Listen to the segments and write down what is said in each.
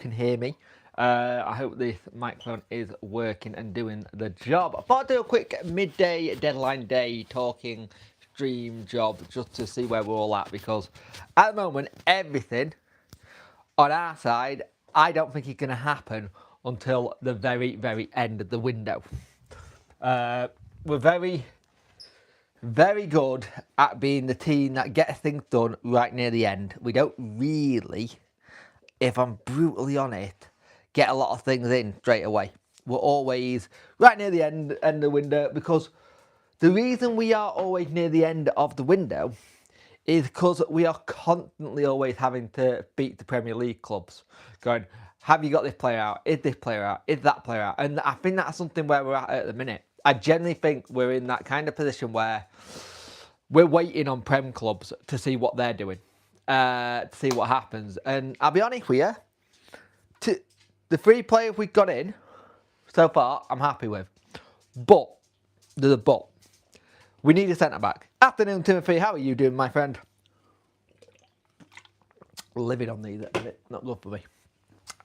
can hear me. I hope this microphone is working and doing the job. I thought I'd do a quick midday deadline day talking stream job just to see where we're all at, because at the moment everything on our side I don't think is going to happen until the very end of the window. We're very good at being the team that gets things done right near the end. We don't really, if I'm brutally honest, get a lot of things in straight away. We're always right near the end of the window, because the reason we are always near the end of the window is because we are constantly always having to beat the Premier League clubs. Going, have you got this player out? Is this player out? Is that player out? And I think that's something where we're at the minute. I generally think we're in that kind of position where we're waiting on Prem clubs to see what they're doing, to see what happens. And I'll be honest with you, the 3 players we've got in so far, I'm happy with. But, there's a but. We need a centre-back. Afternoon, Timothy. How are you doing, my friend? Living on these at the minute. Not good for me.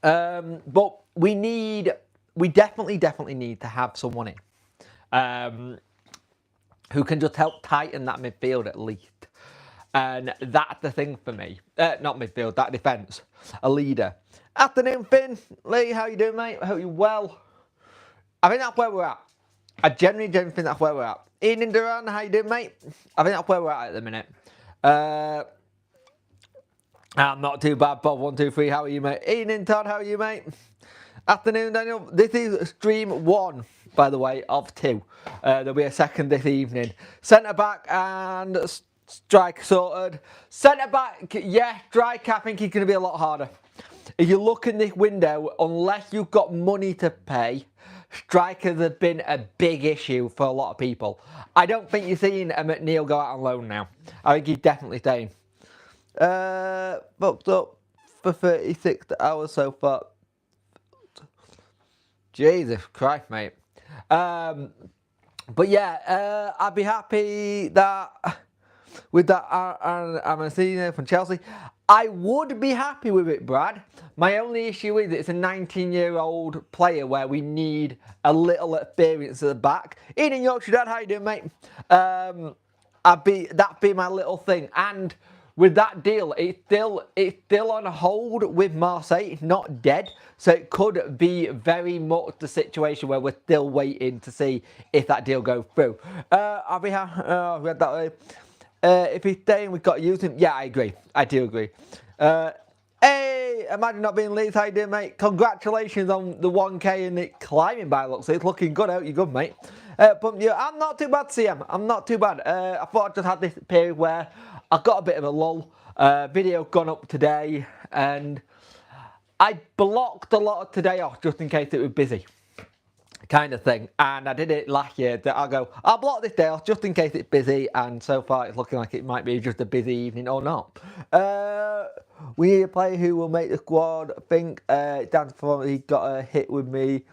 But we definitely need to have someone in who can just help tighten that midfield at least. And that's the thing for me. Not midfield, that defence. A leader. Afternoon, Finn. Lee, how you doing, mate? I hope you're well. I think that's where we're at. I genuinely think that's where we're at. Ian Duran, how you doing, mate? I think that's where we're at the minute. I'm not too bad, Bob123, how are you, mate? Ian Todd, how are you, mate? Afternoon, Daniel. This is stream 1, by the way, of 2. There'll be a second this evening. Centre-back and striker sorted. Centre-back, yeah, striker, I think he's going to be a lot harder. If you look in this window, unless you've got money to pay, strikers have been a big issue for a lot of people. I don't think you're seeing a McNeil go out on loan now. I think he's definitely staying. Booked up for 36 hours so far. Jesus Christ, mate. But yeah, I'd be happy that with that Amancini from Chelsea. I would be happy with it, Brad. My only issue is it's a 19-year-old player where we need a little experience at the back. Ian in Yorkshire, Dad, how you doing, mate? That'd be my little thing. And with that deal, it's still on hold with Marseille. It's not dead, so it could be very much the situation where we're still waiting to see if that deal goes through. I'll be happy. I read that way. If he's staying, we've got to use him. Yeah, I agree. I do agree. Hey, imagine not being Leeds. How you doing, mate? Congratulations on the 1K and it climbing by looks. It's looking good out. You good, mate? But yeah, I'm not too bad, CM. I'm not too bad. I thought I just had this period where I got a bit of a lull. Video gone up today, and I blocked a lot of today off just in case it was busy, kind of thing. And I did it last year that I'll block this day off just in case it's busy, and so far it's looking like it might be just a busy evening or not. We need a player who will make the squad. I think Dan Performance, he got a hit with me.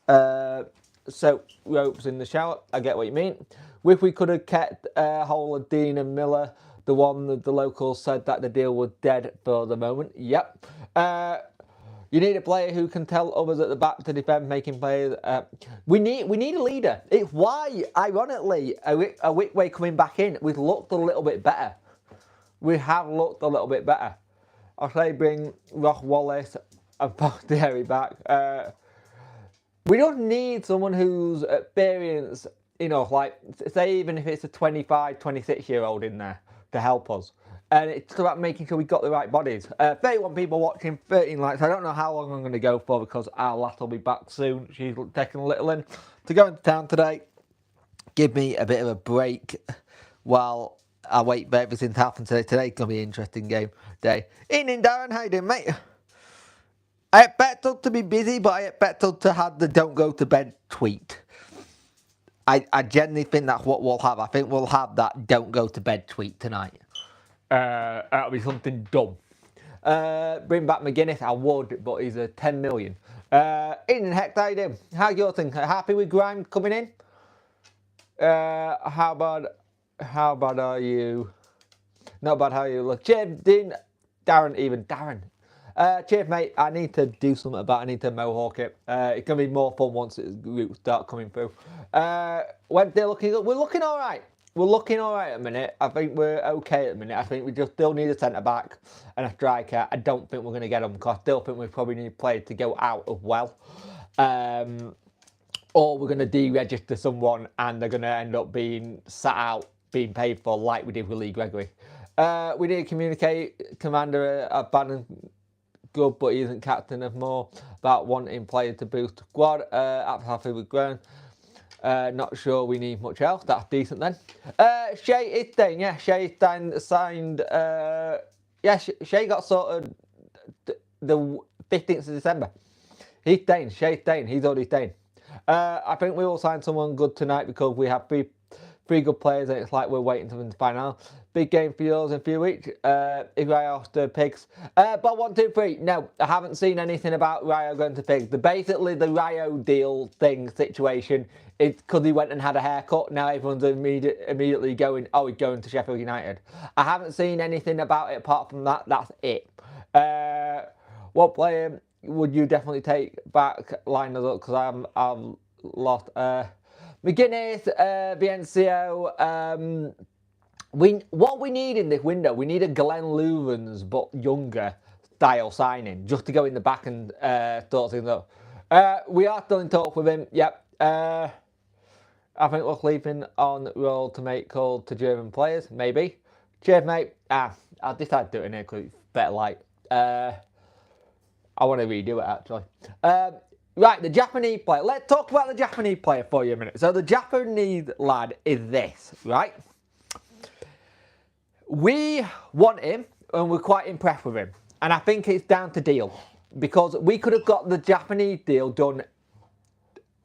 So ropes in the shower. I get what you mean. If we could have kept hold of Dean and Miller, the one that the locals said that the deal was dead for the moment. Yep. You need a player who can tell others at the back to defend, making players. We need a leader. It's why, ironically, a Whitway coming back in, we've looked a little bit better. We have looked a little bit better. I'll say bring Ross Wallace and Terry back. We don't need someone who's experienced, like, say even if it's a 25, 26-year-old in there to help us. And it's about making sure we've got the right bodies. 31 people watching, 13 likes. I don't know how long I'm going to go for because our lass will be back soon. She's taking a little in to go into town today. Give me a bit of a break while I wait for everything to happen today. Today's going to be an interesting game day. Evening, Darren. How you doing, mate? I expect us to be busy, but I expect us to have the don't go to bed tweet. I genuinely think that's what we'll have. I think we'll have that don't go to bed tweet tonight. That'll be something dumb. Bring back McGuinness, I would, but he's a 10 million. Ian Heck, how you doing? How's your thing? Happy with Grimes coming in? How bad are you? Not bad, how are you? Look, Jim, Dean, Darren, even Darren. Cheers, mate. I need to do something about it. I need to mohawk it. It's going to be more fun once the groups start coming through. When they're looking up, we're looking all right. We're looking all right at the minute. I think we're okay at the minute. I think we just still need a centre-back and a striker. I don't think we're going to get them because I still think we probably need players to go out as well. Or we're going to deregister someone and they're going to end up being sat out, being paid for like we did with Lee Gregory. We need to communicate. Commander Bannon, good, but he isn't captain of more about wanting players to boost the squad. Happy with Grown. Not sure we need much else. That's decent then. Shay is staying, yeah. Shay signed. Yeah, Shay got sorted the 15th of December. He's staying. Shay's staying. He's already staying. I think we will sign someone good tonight because we have three good players and it's like we're waiting for them to find out. Big game for yours in a few weeks. Is Rio off to Pigs? But 1, 2, 3. No, I haven't seen anything about Rio going to Pigs. Basically, the Rio deal situation is because he went and had a haircut. Now everyone's immediately going, oh, he's going to Sheffield United. I haven't seen anything about it apart from that. That's it. What player would you definitely take back? Line us up because I'm lost. McGuinness, Viencio. What we need in this window, we need a Glenn Louvens but younger style signing just to go in the back and sort things up. We are still in talk with him. Yep. I think we're sleeping on roll to make calls to German players. Maybe. Cheers, mate. I'll decide to do it in here because it's better light. I want to redo it actually. Right, the Japanese player. Let's talk about the Japanese player for you a minute. So the Japanese lad is this, right? We want him and we're quite impressed with him. And I think it's down to deal. Because we could have got the Japanese deal done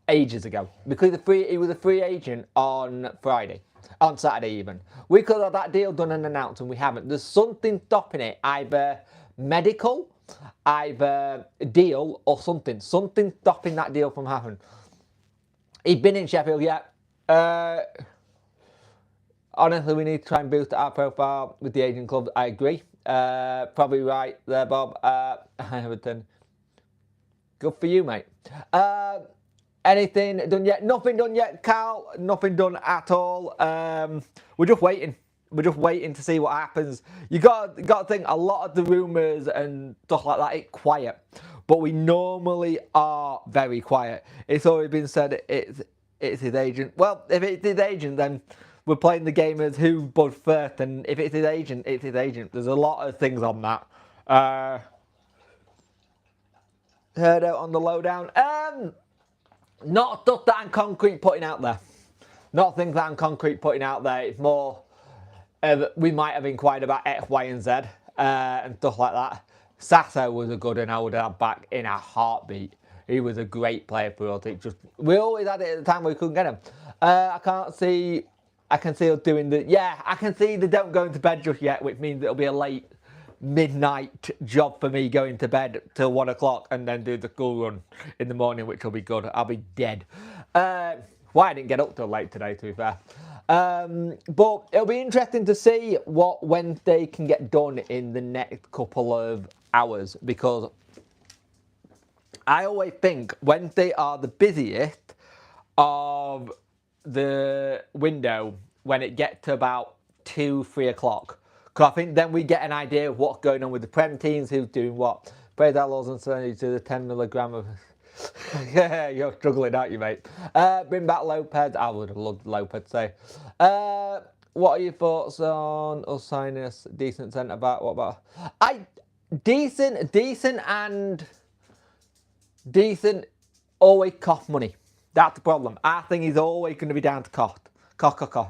ages ago. Because he was a free agent on Friday. On Saturday even. We could have that deal done and announced and we haven't. There's something stopping it. Either medical, either deal or something. Something stopping that deal from happening. He's been in Sheffield yet. Honestly, we need to try and boost our profile with the Asian clubs. I agree. Probably right there, Bob. Everton. Good for you, mate. Anything done yet? Nothing done yet, Carl. Nothing done at all. We're just waiting. We're just waiting to see what happens. You got to think a lot of the rumours and stuff like that, it's quiet. But we normally are very quiet. It's already been said it's his agent. Well, if it's his agent, then we're playing the game as who bud first. And if it's his agent, it's his agent. There's a lot of things on that. Heard out on the lowdown. Not stuff that I'm concrete putting out there. Not things that I'm concrete putting out there. It's more... we might have inquired about X, Y, and Z and stuff like that. Sasso was a good one. I would have back in a heartbeat. He was a great player for us. We always had it at the time we couldn't get him. I can see us doing the... Yeah, I can see the don't go into bed just yet, which means it'll be a late midnight job for me going to bed till 1 o'clock and then do the school run in the morning, which will be good. I'll be dead. Why I didn't get up till late today, to be fair. But it'll be interesting to see what Wednesday can get done in the next couple of hours because I always think Wednesday are the busiest of the window when it gets to about 2, 3 o'clock. Because I think then we get an idea of what's going on with the Prem teams, who's doing what. Praise our laws and send to the 10 milligram of... Yeah, you're struggling, aren't you, mate? Bring back Lopez. I would have loved Lopez, say. What are your thoughts on us signing a decent centre-back? What about... Decent always cost money. That's the problem. I think he's always going to be down to cost.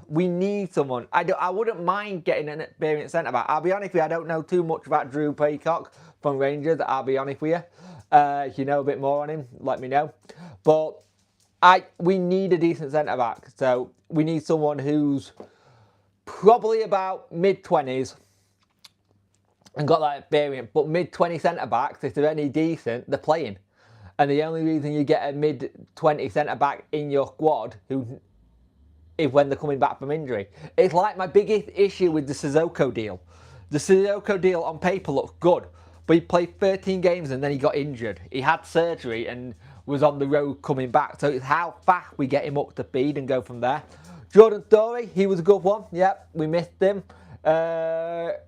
We need someone. I wouldn't mind getting an experienced centre-back. I'll be honest with you, I don't know too much about Drew Peacock from Rangers. I'll be honest with you. If you know a bit more on him, let me know. But we need a decent centre-back. So we need someone who's probably about mid-20s and got that experience. But mid-20 centre-backs, if they're any decent, they're playing. And the only reason you get a mid-20 centre-back in your squad is when they're coming back from injury. It's like my biggest issue with the Sissoko deal. The Sissoko deal on paper looks good, but he played 13 games and then he got injured. He had surgery and was on the road coming back. So it's how fast we get him up to speed and go from there. Jordan Story, he was a good one. Yep, we missed him. The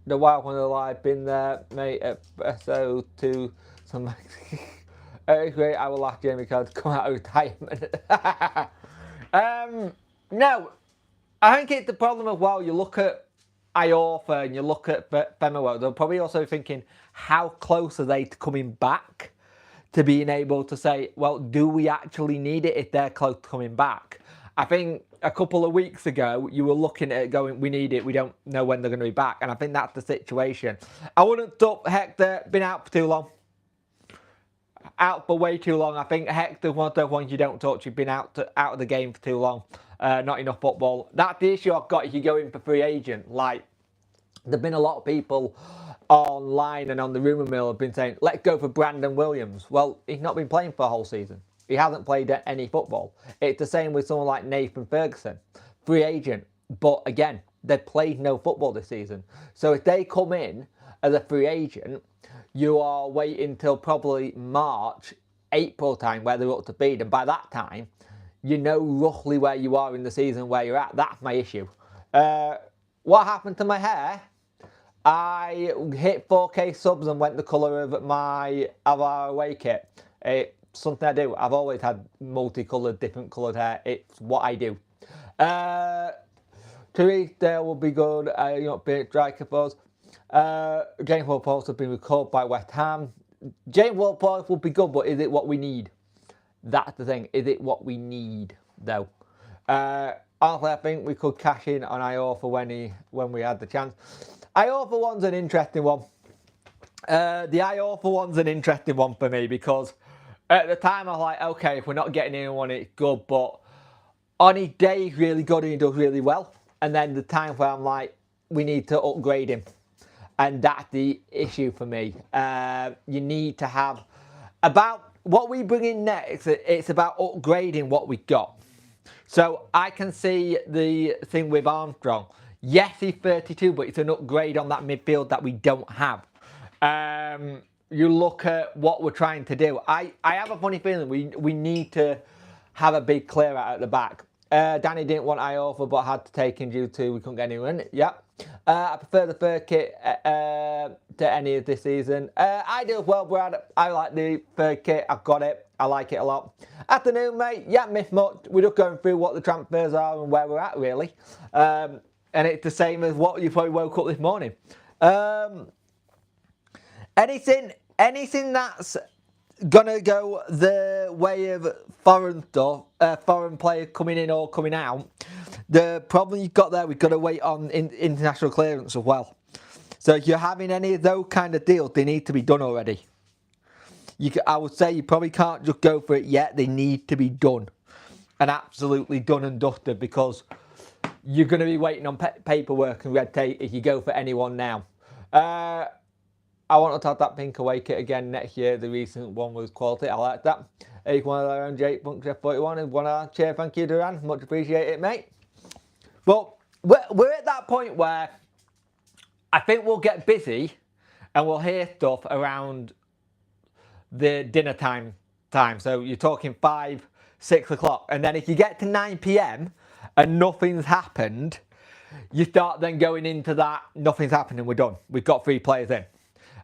wild one alive, been there, mate. So to some. It's great. I will laugh Jamie Carr come out of retirement. No, I think it's the problem as well. You look at Iorfa and you look at Femerwell, they're probably also thinking, how close are they to coming back to being able to say, well, do we actually need it if they're close to coming back? I think a couple of weeks ago, you were looking at it going, we need it, we don't know when they're going to be back. And I think that's the situation. I wouldn't thought Hector been out for too long. Out for way too long. I think Hector's one of those ones you don't touch. You've been out of the game for too long. Not enough football. That's the issue I've got if you go in for free agent. Like, there've been a lot of people online and on the rumour mill have been saying, let's go for Brandon Williams. Well, he's not been playing for a whole season. He hasn't played any football. It's the same with someone like Nathan Ferguson. Free agent. But again, they've played no football this season. So if they come in as a free agent, you are waiting till probably March, April time where they're up to speed. And by that time, you know roughly where you are in the season, where you're at. That's my issue. What happened to my hair? I hit 4K subs and went the colour of my our away kit. It's something I do. I've always had multicoloured, different coloured hair. It's what I do. Therese Dale will be good. You know, be striker for us. James Ward-Prowse has been recalled by West Ham. James Ward-Prowse will be good, but is it what we need? That's the thing. Is it what we need, though? Honestly, I think we could cash in on Iorfa when we had the chance. Iorfa one's an interesting one. The Iorfa one's an interesting one for me because at the time I was like, okay, if we're not getting anyone, it's good, but on his day he's really good and he does really well. And then the time where I'm like, we need to upgrade him. And that's the issue for me. You need to have about what we bring in next. It's about upgrading what we got. So I can see the thing with Armstrong. Yes, he's 32, but it's an upgrade on that midfield that we don't have. You look at what we're trying to do. I have a funny feeling we need to have a big clear out at the back. Danny didn't want Iorfa, but had to take him due to we couldn't get anyone in. Yep. I prefer the third kit to any of this season. I do as well, Brad. I like the third kit. I've got it. I like it a lot. Afternoon, mate. Yeah, missed much. We're just going through what the transfers are and where we're at, really. And it's the same as what you probably woke up this morning. Anything that's gonna go the way of foreign stuff, foreign players coming in or coming out. The problem you've got there, we've got to wait on international clearance as well. So if you're having any of those kind of deals, they need to be done already. I would say you probably can't just go for it yet. They need to be done. And absolutely done and dusted, because you're going to be waiting on paperwork and red tape if you go for anyone now. I want to have that pink away kit again next year. The recent one was quality. I like that. It's one of our own Jake Function 41 and one of our chair. Thank you, Duran. Much appreciate it, mate. But we're at that point where I think we'll get busy and we'll hear stuff around the dinner time. So you're talking 5, 6 o'clock. And then if you get to 9 p.m. and nothing's happened, you start then going into that, nothing's happening, we're done. We've got 3 players in.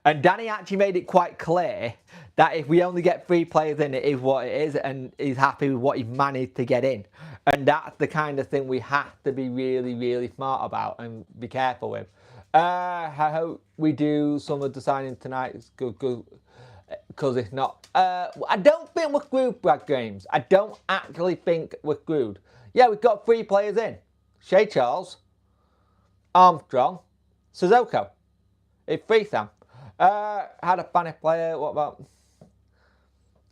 And Danny actually made it quite clear that if we only get 3 players in, it is what it is, and he's happy with what he's managed to get in. And that's the kind of thing we have to be really, really smart about and be careful with. I hope we do some of the signings tonight. It's good, because if not, I don't think we're screwed, Brad Games. I don't actually think we're screwed. Yeah, we've got 3 players in. Shea Charles, Armstrong, Sissoko. It's 3, Sam. Had a Spanish player. What about?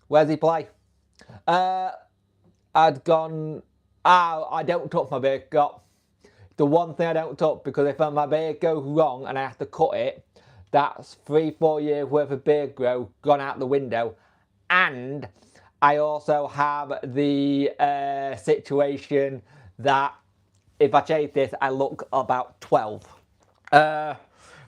Where's he play? I'd gone. I don't touch my beard got. The one thing I don't touch, because if my beard goes wrong and I have to cut it, that's 3-4 years worth of beard growth gone out the window. And I also have the situation that if I shave this, I look about 12.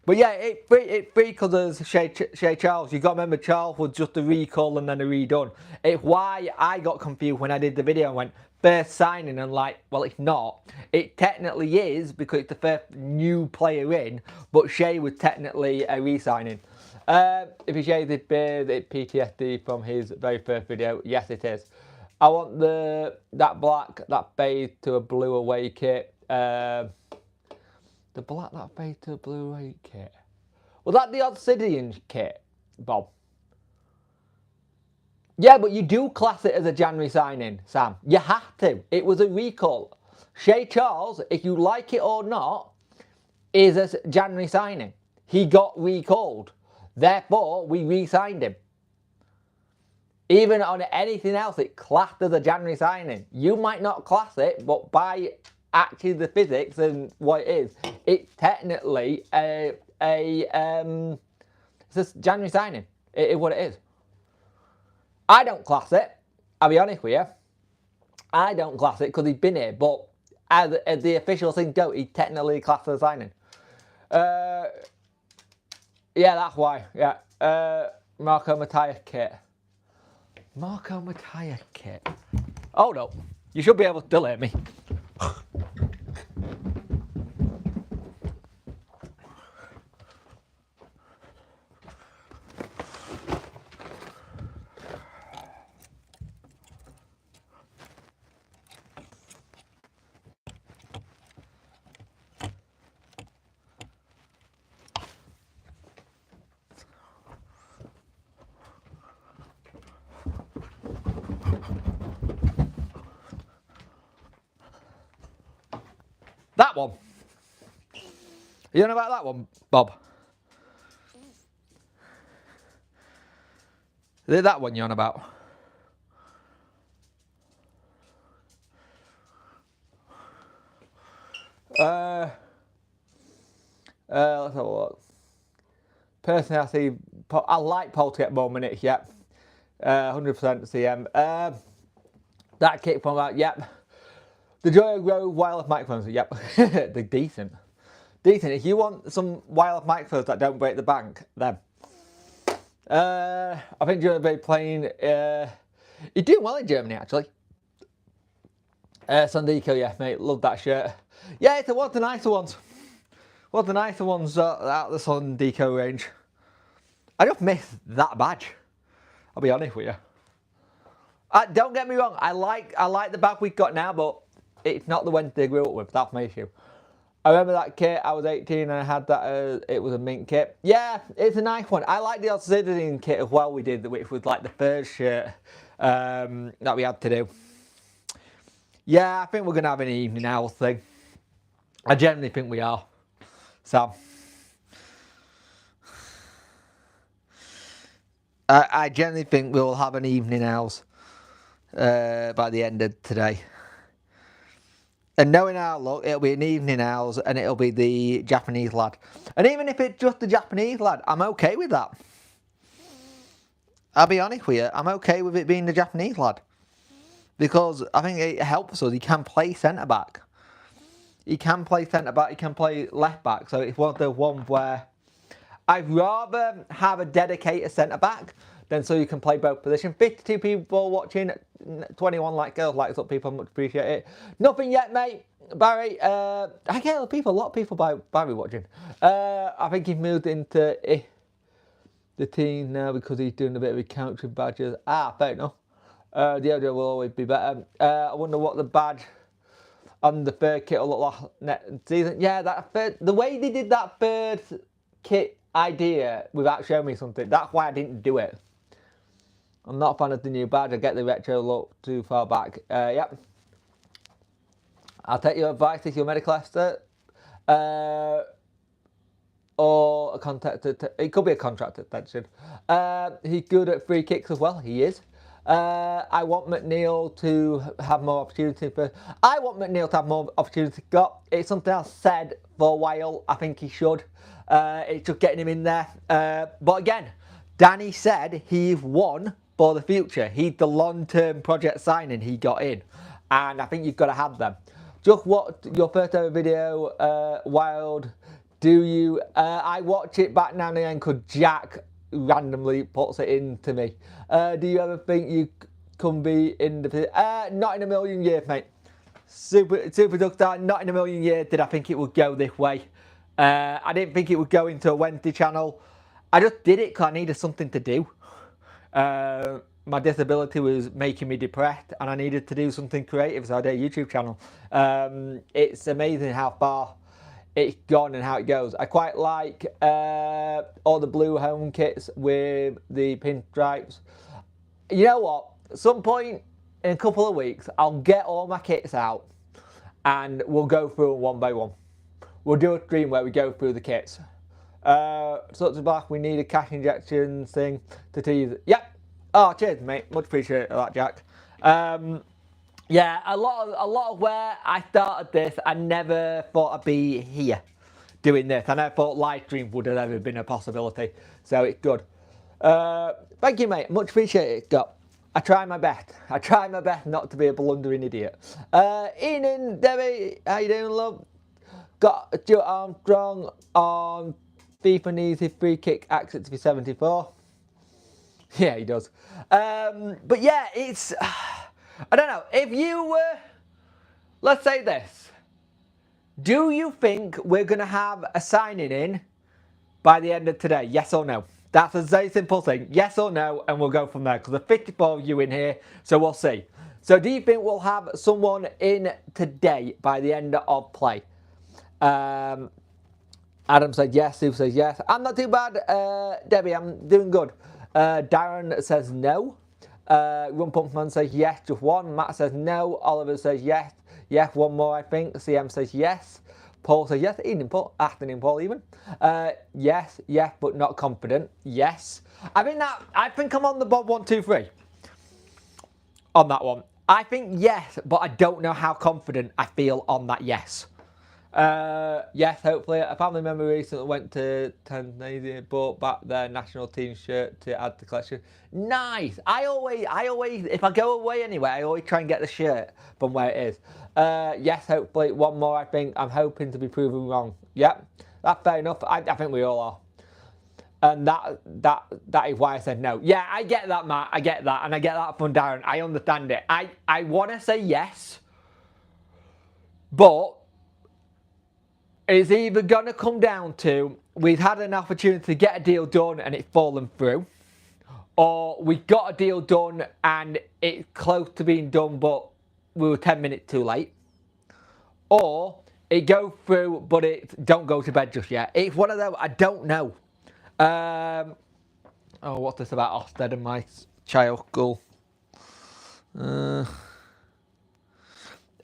But yeah, it's free because of Shea Charles. You got to remember, Charles was just a recall and then a redone. It's why I got confused when I did the video and went, first signing, and like, well, it's not. It technically is because it's the first new player in, but Shea was technically a re-signing. If it's Shea did PTSD from his very first video, yes it is. I want that black, that fade to a blue away kit. The black that fade to a blue away kit. Was that the Obsidian kit, Bob? Yeah, but you do class it as a January signing, Sam. You have to. It was a recall. Shea Charles, if you like it or not, is a January signing. He got recalled. Therefore, we re-signed him. Even on anything else, it classed as a January signing. You might not class it, but by actually the physics and what it is, it's technically it's a January signing. It is what it is. I don't class it. I'll be honest with you. I don't class it because he's been here, but as the official thing go, he technically classed as a signing. Yeah, that's why. Yeah. Marco Mattia kit. Marco Mattia kit. Oh no, you should be able to still hear me. That one. You know about that one, Bob? Is it that one you're on about? Let's have a look. Personally, I like Paul to get more minutes, yep. 100% CM. That kick from that, yep. The Joy Grove wireless microphones, yep. They're decent. Decent. If you want some wireless microphones that don't break the bank, then. I think Germany will be playing. You're doing well in Germany, actually. Sandico, yeah, mate. Love that shirt. Yeah, it's one of the nicer ones. One of the nicer ones out of the Sandico range. I just miss that badge. I'll be honest with you. Don't get me wrong. I like the bag we've got now, but it's not the Wednesday I grew up with. That's my issue. I remember that kit. I was 18 and I had that. It was a mint kit. Yeah, it's a nice one. I like the Obsidian kit as well. We did, which was like the first shirt that we had to do. Yeah, I think we're gonna have an evening owl thing. I generally think we are. So I generally think we'll have an evening owls by the end of today. And knowing our luck, it'll be an evening owls and it'll be the Japanese lad. And even if it's just the Japanese lad, I'm okay with that. I'll be honest with you, I'm okay with it being the Japanese lad. Because I think it helps us. He can play centre back. He can play centre back, he can play left back. So it's one of the ones where I'd rather have a dedicated centre back than so you can play both positions. 52 people watching, 21 like girls, likes up, people, much appreciate it. Nothing yet, mate. Barry, I get a lot of people by Barry watching. I think he's moved into the team now because he's doing a bit of a country badges. Fair enough. The audio will always be better. I wonder what the badge on the third kit will look like next season. Yeah, the way they did that third kit idea without showing me something, that's why I didn't do it. I'm not a fan of the new badge. I get the retro look too far back. Yep. I'll take your advice if you're a medical expert. Or a contractor. It could be a contract extension. He's good at free kicks as well. He is. I want McNeil to have more opportunity. I want McNeil to have more opportunity. It's something I've said for a while. I think he should. It's just getting him in there. But again, Danny said he's won for the future. He's the long-term project signing he got in. And I think you've got to have them. Just watch your first ever video, Wild Do you? I watch it back now and again because Jack randomly puts it into me. Do you ever think you can be in the? Not in a million years, mate. Super Duck Star, not in a million years did I think it would go this way. I didn't think it would go into a Wednesday channel. I just did it because I needed something to do. My disability was making me depressed and I needed to do something creative, so I did a YouTube channel. It's amazing how far it's gone and how it goes. I quite like all the blue home kits with the pinstripes. You know what? At some point in a couple of weeks, I'll get all my kits out and we'll go through them one by one. We'll do a stream where we go through the kits. Such back, we need a cash injection thing to tease. Yep. Oh, cheers, mate. Much appreciated that, Jack. Yeah, a lot of where I started this, I never thought I'd be here doing this. I never thought live stream would have ever been a possibility. So it's good. Thank you, mate. Much appreciated, Scott. I try my best. I try my best not to be a blundering idiot. Ian and Debbie, how you doing, love? Got Stuart Armstrong on FIFA needs his free kick accent to be 74. Yeah, he does. But yeah, it's... I don't know. If you were... let's say this. Do you think we're going to have a signing in by the end of today? Yes or no? That's a very simple thing. Yes or no, and we'll go from there. Because there's 54 of you in here, so we'll see. So do you think we'll have someone in today by the end of play? Adam said yes. Sue says yes. I'm not too bad, Debbie. I'm doing good. Darren says no. Run Pumpman says yes, just one. Matt says no. Oliver says yes. Yes, one more, I think. CM says yes. Paul says yes. Evening Paul. Afternoon Paul, even. Yes, yes, but not confident. Yes. I think I'm on the Bob 1, 2, 3 on that one. I think yes, but I don't know how confident I feel on that yes. Yes, hopefully. A family member recently went to Tanzania, bought back their national team shirt to add to the collection. Nice. I always, if I go away anywhere, I always try and get the shirt from where it is. Yes, hopefully. One more, I think. I'm hoping to be proven wrong. Yep, that's fair enough. I think we all are. And that is why I said no. Yeah, I get that, Matt. I get that. And I get that from Darren. I understand it. I want to say yes, but it's either going to come down to we've had an opportunity to get a deal done and it's fallen through, or we got a deal done and it's close to being done but we were 10 minutes too late, or it goes through but it don't go to bed just yet. It's one of those. I don't know. Oh, what's this about Ofsted and my child school?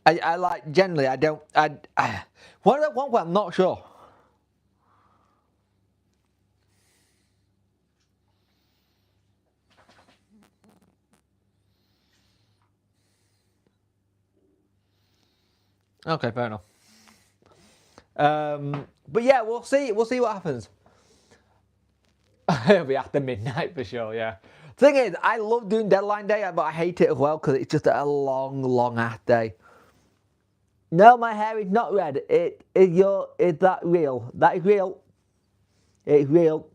I like, generally, I don't, one of the ones where I'm not sure. Okay, fair enough. But yeah, we'll see what happens. It'll be after midnight for sure, yeah. Thing is, I love doing deadline day, but I hate it as well because it's just a long ass day. No, my hair is not red. Is that real? That is real. It's real.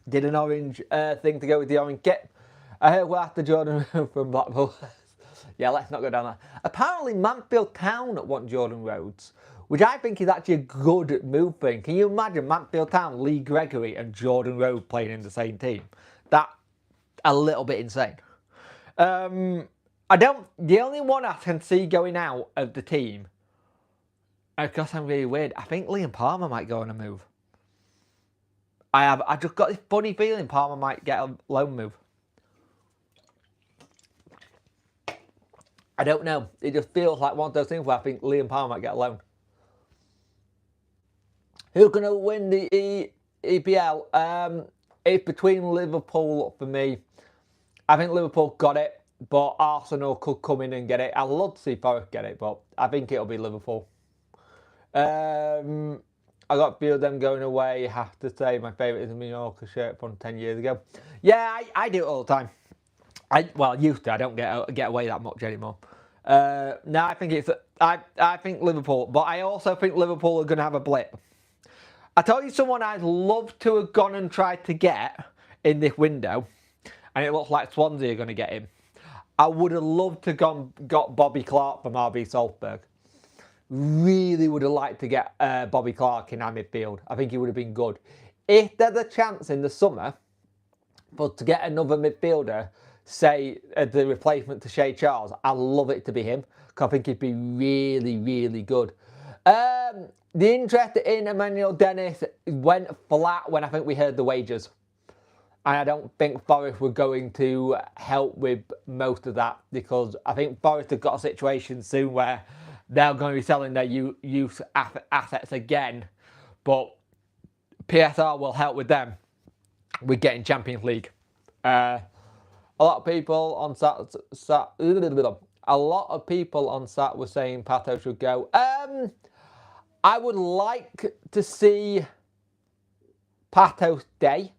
Did an orange thing to go with the orange kit. I heard we're after Jordan from Blackpool. Yeah, let's not go down that. Apparently, Mansfield Town want Jordan Rhodes, which I think is actually a good move thing. Can you imagine Mansfield Town, Lee Gregory and Jordan Rhodes playing in the same team? That's a little bit insane. The only one I can see going out of the team, because I'm really weird, I think Liam Palmer might go on a move. I just got this funny feeling Palmer might get a loan move. I don't know. It just feels like one of those things where I think Liam Palmer might get a loan. Who's going to win the EPL? It's between Liverpool for me. I think Liverpool got it, but Arsenal could come in and get it. I'd love to see Forest get it, but I think it'll be Liverpool. I got a few of them going away. Have to say my favourite is a Mallorca shirt from 10 years ago. Yeah, I do it all the time. Well, used to. I don't get away that much anymore. No, I think it's I think Liverpool, but I also think Liverpool are going to have a blip. I tell you someone I'd love to have gone and tried to get in this window, and it looks like Swansea are going to get him. I would have loved to have got Bobby Clark from RB Salzburg. Really would have liked to get Bobby Clark in our midfield. I think he would have been good. If there's a chance in the summer for to get another midfielder, say the replacement to Shea Charles, I'd love it to be him, because I think he'd be really, really good. The interest in Emmanuel Dennis went flat when I think we heard the wages. And I don't think Forest were going to help with most of that, because I think Forest have got a situation soon where they're going to be selling their youth assets again. But PSR will help with them with getting Champions League. A lot of people on sat were saying Pato should go. I would like to see Pato stay.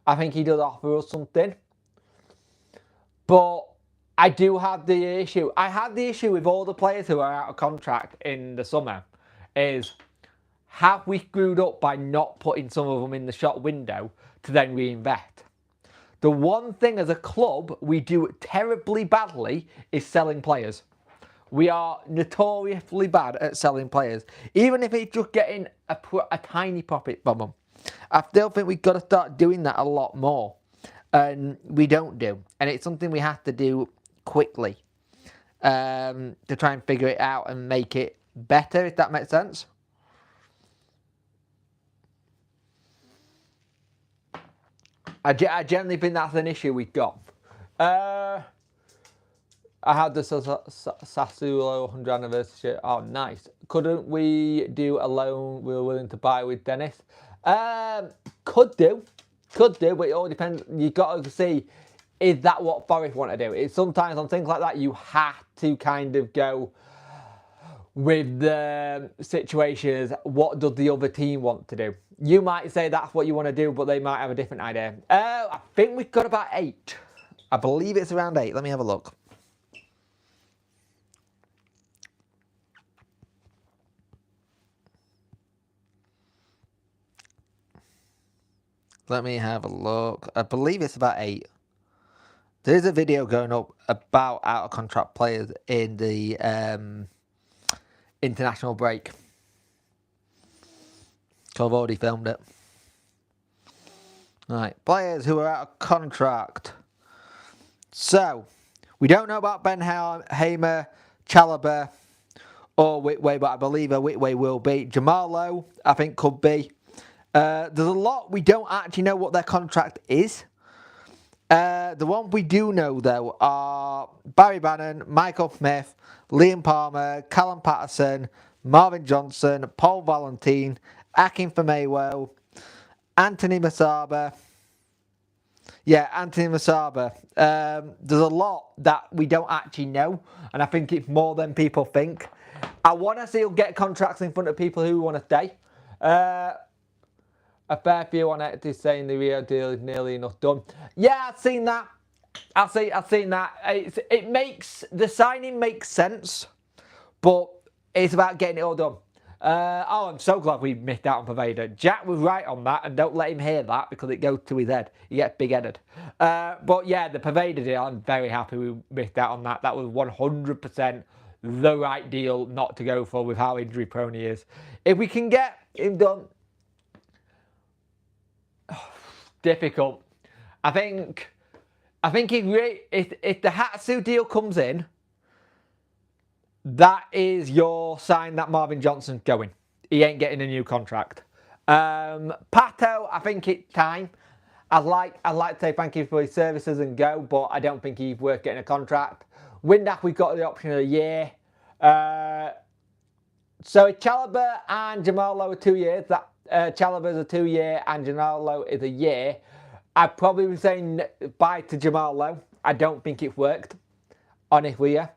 I think he does offer us something. But I do have the issue. I have the issue with all the players who are out of contract in the summer. Is, have we screwed up by not putting some of them in the shop window to then reinvest? The one thing as a club we do terribly badly is selling players. We are notoriously bad at selling players. Even if it's just getting a tiny profit from them. I still think we've got to start doing that a lot more. And we don't do. And it's something we have to do quickly. To try and figure it out and make it better, if that makes sense. I generally think that's an issue we've got. I had the Sassuolo 100 anniversary shirt. Oh, nice. Couldn't we do a loan we were willing to buy with Dennis? Could do, but it all depends. You've got to see, is that what Forest want to do? It's sometimes on things like that, you have to kind of go with the situation as what does the other team want to do? You might say that's what you want to do, but they might have a different idea. I think we've got about 8. I believe it's around 8. Let me have a look. Let me have a look. I believe it's about 8. There's a video going up about out-of-contract players in the international break. So I've already filmed it. Right, players who are out of contract. So, we don't know about Ben Hamer, Chalobah, or Whitway, but I believe Whitway will be. Jamal Lowe, I think, could be. There's a lot we don't actually know what their contract is. The ones we do know, though, are Barry Bannon, Michael Smith, Liam Palmer, Callum Patterson, Marvin Johnson, Paul Valentine, Akin Famewo, Anthony Masaba. Yeah, Anthony Masaba. There's a lot that we don't actually know, and I think it's more than people think. I want to see us get contracts in front of people who want to stay. A fair few on it is saying the Rio deal is nearly enough done. Yeah, I've seen that. I've seen that. It makes the signing makes sense, but it's about getting it all done. Oh, I'm so glad we missed out on Pervader. Jack was right on that, and don't let him hear that because it goes to his head. He gets big-headed. But yeah, the Pervader deal, I'm very happy we missed out on that. That was 100% the right deal not to go for with how injury-prone he is. If we can get him done, difficult. I think if the Hatsu deal comes in, that is your sign that Marvin Johnson's going. He ain't getting a new contract. Pato, I think it's time. I'd like to say thank you for his services and go, but I don't think he's worth getting a contract. Windass, we've got the option of a year. So Chalobah and Jamal Lowe are 2 years. That Chalobah's a 2 year and Jamal Lowe is a year. I'd probably be saying bye to Jamal Lowe. I don't think it worked, honestly. Yeah.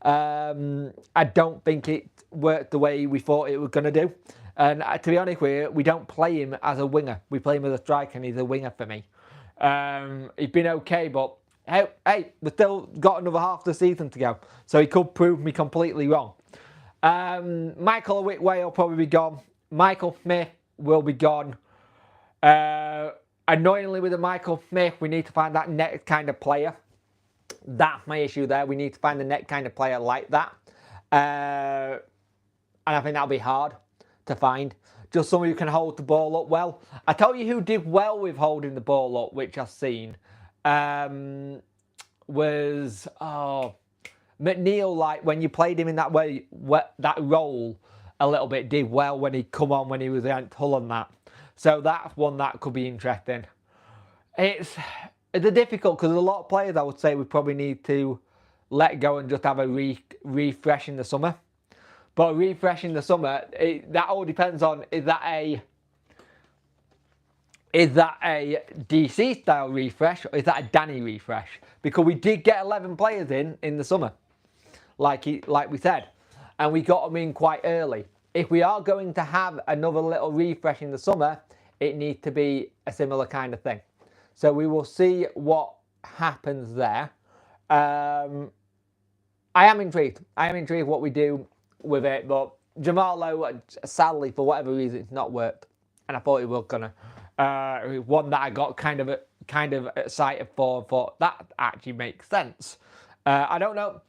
I don't think it worked the way we thought it was going to do. And to be honest with you, we don't play him as a winger. We play him as a striker, and he's a winger for me. He's been okay, but hey, we've still got another half of the season to go. So he could prove me completely wrong. Michael Whitway will probably be gone. Michael Smith, will be gone. Annoyingly, with the Michael Smith, we need to find that next kind of player. That's my issue there. We need to find the next kind of player like that. And I think that'll be hard to find. Just someone who can hold the ball up well. I tell you who did well with holding the ball up, which I've seen, was McNeil. Like when you played him in that way, that role a little bit, did well when he come on when he was against Hull and that. So that's one that could be interesting. It's difficult because there's a lot of players I would say we probably need to let go and just have a refresh in the summer. But a refresh in the summer, that all depends on is that a DC style refresh or is that a Danny refresh? Because we did get 11 players in the summer, like we said, and we got them in quite early. If we are going to have another little refresh in the summer, it needs to be a similar kind of thing. So we will see what happens there. I am intrigued. I am intrigued what we do with it, but Jamal Lowe, sadly, for whatever reason, it's not worked. And I thought he was gonna. One that I got kind of excited for, and thought that actually makes sense. I don't know.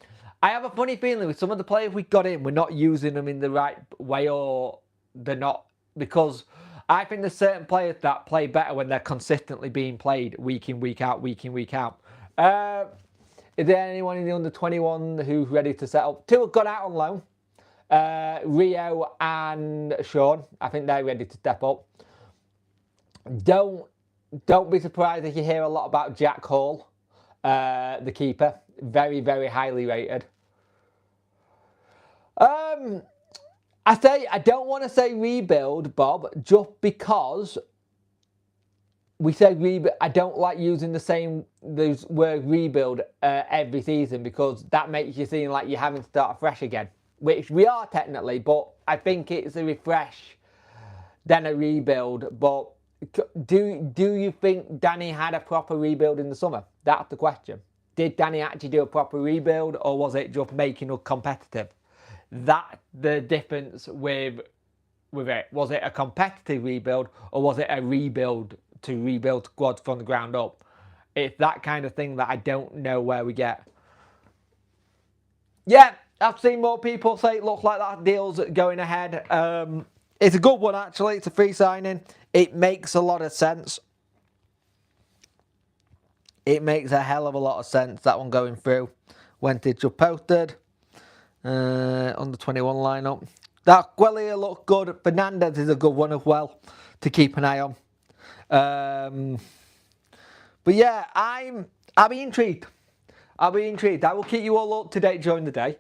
I have a funny feeling with some of the players we got in, we're not using them in the right way, or they're not, because I think there's certain players that play better when they're consistently being played week in, week out, week in, week out. Is there anyone in the under 21 who's ready to set up? Two have gone out on loan. Rio and Sean, I think they're ready to step up. Don't be surprised if you hear a lot about Jack Hall, the keeper. Very, very highly rated. I don't want to say rebuild, Bob, just because we said rebuild. I don't like using the word rebuild every season, because that makes you seem like you're having to start fresh again, which we are technically, but I think it's a refresh than a rebuild. But do you think Danny had a proper rebuild in the summer? That's the question. Did Danny actually do a proper rebuild, or was it just making us competitive? That's the difference with it. Was it a competitive rebuild, or was it a rebuild to rebuild squads from the ground up? It's that kind of thing that I don't know where we get. Yeah, I've seen more people say it looks like that deal's going ahead. It's a good one, actually. It's a free signing. It makes a lot of sense. It makes a hell of a lot of sense, that one going through. When it just posted. Under 21 lineup. That Guelia looked good. Fernandez is a good one as well to keep an eye on. But yeah, I'll be intrigued. I'll be intrigued. I will keep you all up to date during the day.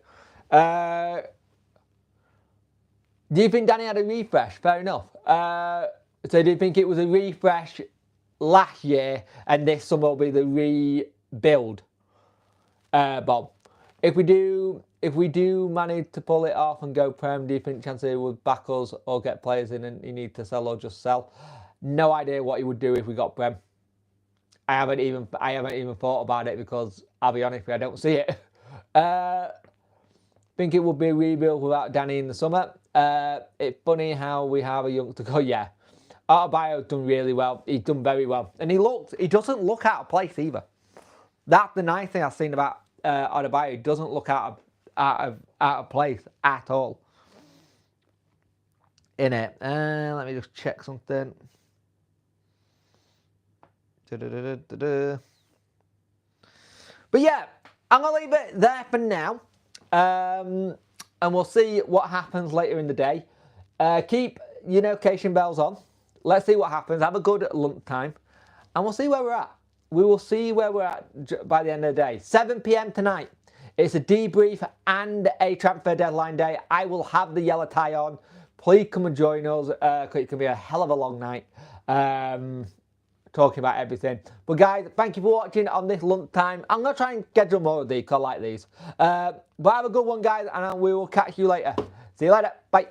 Do you think Danny had a refresh? Fair enough. So do you think it was a refresh last year and this summer will be the rebuild? Bob, if we do manage to pull it off and go Prem, do you think Chancellor would back us or get players in and you need to sell or just sell? No idea what he would do if we got Prem. I haven't even thought about it, because I'll be honest with you, I don't see it. Think it would be a rebuild without Danny in the summer. It's funny how we have a youngster go, yeah. Autobio's done really well. He's done very well. And he doesn't look out of place either. That's the nice thing I've seen about Autobio. He doesn't look out of place at all. In it. Let me just check something. But yeah, I'm going to leave it there for now. And we'll see what happens later in the day. Keep your notification bells on. Let's see what happens. Have a good lunchtime. And we'll see where we're at. We will see where we're at by the end of the day. 7 p.m. tonight. It's a debrief and a transfer deadline day. I will have the yellow tie on. Please come and join us. It can be a hell of a long night. Talking about everything. But guys, thank you for watching on this lunchtime. I'm going to try and schedule more of these, because I like these. But have a good one, guys, and we will catch you later. See you later. Bye.